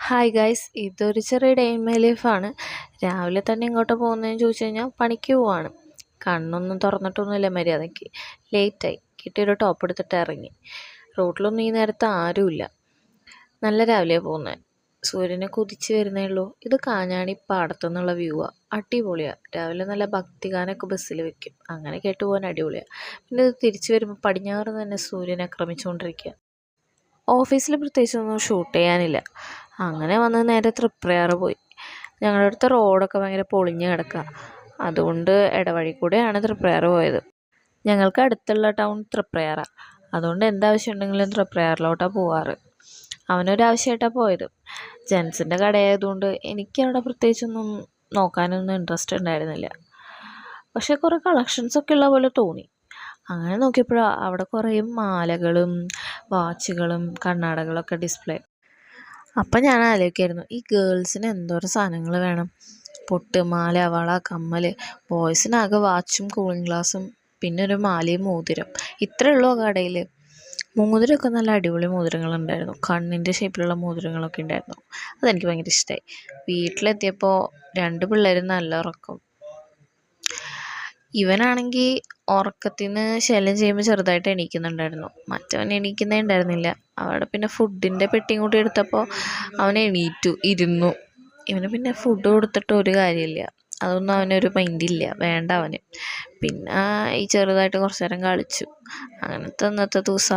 Hi guys, ഇതൊരു ചെറിയ day in my ലൈഫാണ്. രാവിലെ തന്നെ ഇങ്ങോട്ട് പോകുന്നതെന്ന് ചോദിച്ചു കഴിഞ്ഞാൽ പണിക്ക് പോവാണ്. കണ്ണൊന്നും തുറന്നിട്ടൊന്നുമില്ല മര്യാദയ്ക്ക്. ലേറ്റായി. കിട്ടിയൊരു ടോപ്പ് എടുത്തിട്ട് ഇറങ്ങി. റോട്ടിലൊന്നും ഈ നേരത്ത് ആരുമില്ല. നല്ല രാവിലെയാണ് പോകുന്നത്. സൂര്യനെ കുതിച്ച് വരുന്നേ ഉള്ളൂ. ഇത് കാഞ്ഞാണി പാടത്തുനിന്നുള്ള വ്യൂവാണ്. അടിപൊളിയാണ്. രാവിലെ നല്ല ഭക്തിഗാനമൊക്കെ ബസ്സിൽ വെക്കും. അങ്ങനെ കേട്ട് പോകാൻ അടിപൊളിയാണ്. പിന്നെ ഇത് തിരിച്ചു വരുമ്പോൾ പടിഞ്ഞാറ് തന്നെ സൂര്യനെ ആക്രമിച്ചുകൊണ്ടിരിക്കുക. ഓഫീസിൽ പ്രത്യേകിച്ചൊന്നും ഷൂട്ട് ചെയ്യാനില്ല. അങ്ങനെ വന്ന് നേരെ തൃപ്രയാറ് പോയി. ഞങ്ങളുടെ അടുത്ത റോഡൊക്കെ ഭയങ്കര പൊളിഞ്ഞ് കിടക്കുക. അതുകൊണ്ട് ഇടവഴി കൂടെയാണ് തൃപ്രയാറ് പോയത്. ഞങ്ങൾക്ക് അടുത്തുള്ള ടൗൺ തൃപ്രയാറാണ്. അതുകൊണ്ട് എന്താവശ്യം ഉണ്ടെങ്കിലും തൃപ്രയാറിലോട്ടാണ് പോവാറ്. അവനൊരാവശ്യമായിട്ടാണ് പോയത്. ജെൻസിൻ്റെ കടയായതുകൊണ്ട് എനിക്കവിടെ പ്രത്യേകിച്ചൊന്നും നോക്കാനൊന്നും ഇൻട്രസ്റ്റ് ഉണ്ടായിരുന്നില്ല. പക്ഷേ കുറേ കളക്ഷൻസൊക്കെ ഉള്ള പോലെ തോന്നി. അങ്ങനെ നോക്കിയപ്പോഴാണ് അവിടെ കുറേ മാലകളും വാച്ചുകളും കണ്ണാടകളൊക്കെ ഡിസ്പ്ലേ. അപ്പം ഞാൻ ആലോചിക്കായിരുന്നു, ഈ ഗേൾസിന് എന്തോരം സാധനങ്ങൾ വേണം. പൊട്ട്, മാല, വള, കമ്മൽ. ബോയ്സിനാകെ വാച്ചും കൂളിംഗ് ഗ്ലാസും പിന്നെ ഒരു മാലയും മോതിരം. ഇത്രയേ ഉള്ളൂ ആ കടയിൽ. മോതിരമൊക്കെ നല്ല അടിപൊളി മോതിരങ്ങളുണ്ടായിരുന്നു. കണ്ണിൻ്റെ ഷേപ്പിലുള്ള മോതിരങ്ങളൊക്കെ ഉണ്ടായിരുന്നു. അതെനിക്ക് ഭയങ്കര ഇഷ്ടമായി. വീട്ടിലെത്തിയപ്പോൾ 2 പിള്ളേരും നല്ല ഉറക്കം. ഇവനാണെങ്കിൽ ഉറക്കത്തിൽ നിന്ന് ശല്യം ചെയ്യുമ്പോൾ ചെറുതായിട്ട് എണീക്കുന്നുണ്ടായിരുന്നു. മറ്റവൻ എണീക്കുന്നേ ഉണ്ടായിരുന്നില്ല. അവിടെ പിന്നെ ഫുഡിൻ്റെ പെട്ടിയും കൂടി എടുത്തപ്പോൾ അവൻ എണീറ്റു, ഇരുന്നു. ഇവന് പിന്നെ ഫുഡ് കൊടുത്തിട്ട് ഒരു കാര്യമില്ല. അതൊന്നും അവനൊരു മൈൻഡില്ല, വേണ്ട അവന്. പിന്നെ ഈ ചെറുതായിട്ട് കുറച്ച് നേരം കളിച്ചു. അങ്ങനത്തെ ഇന്നത്തെ ദിവസം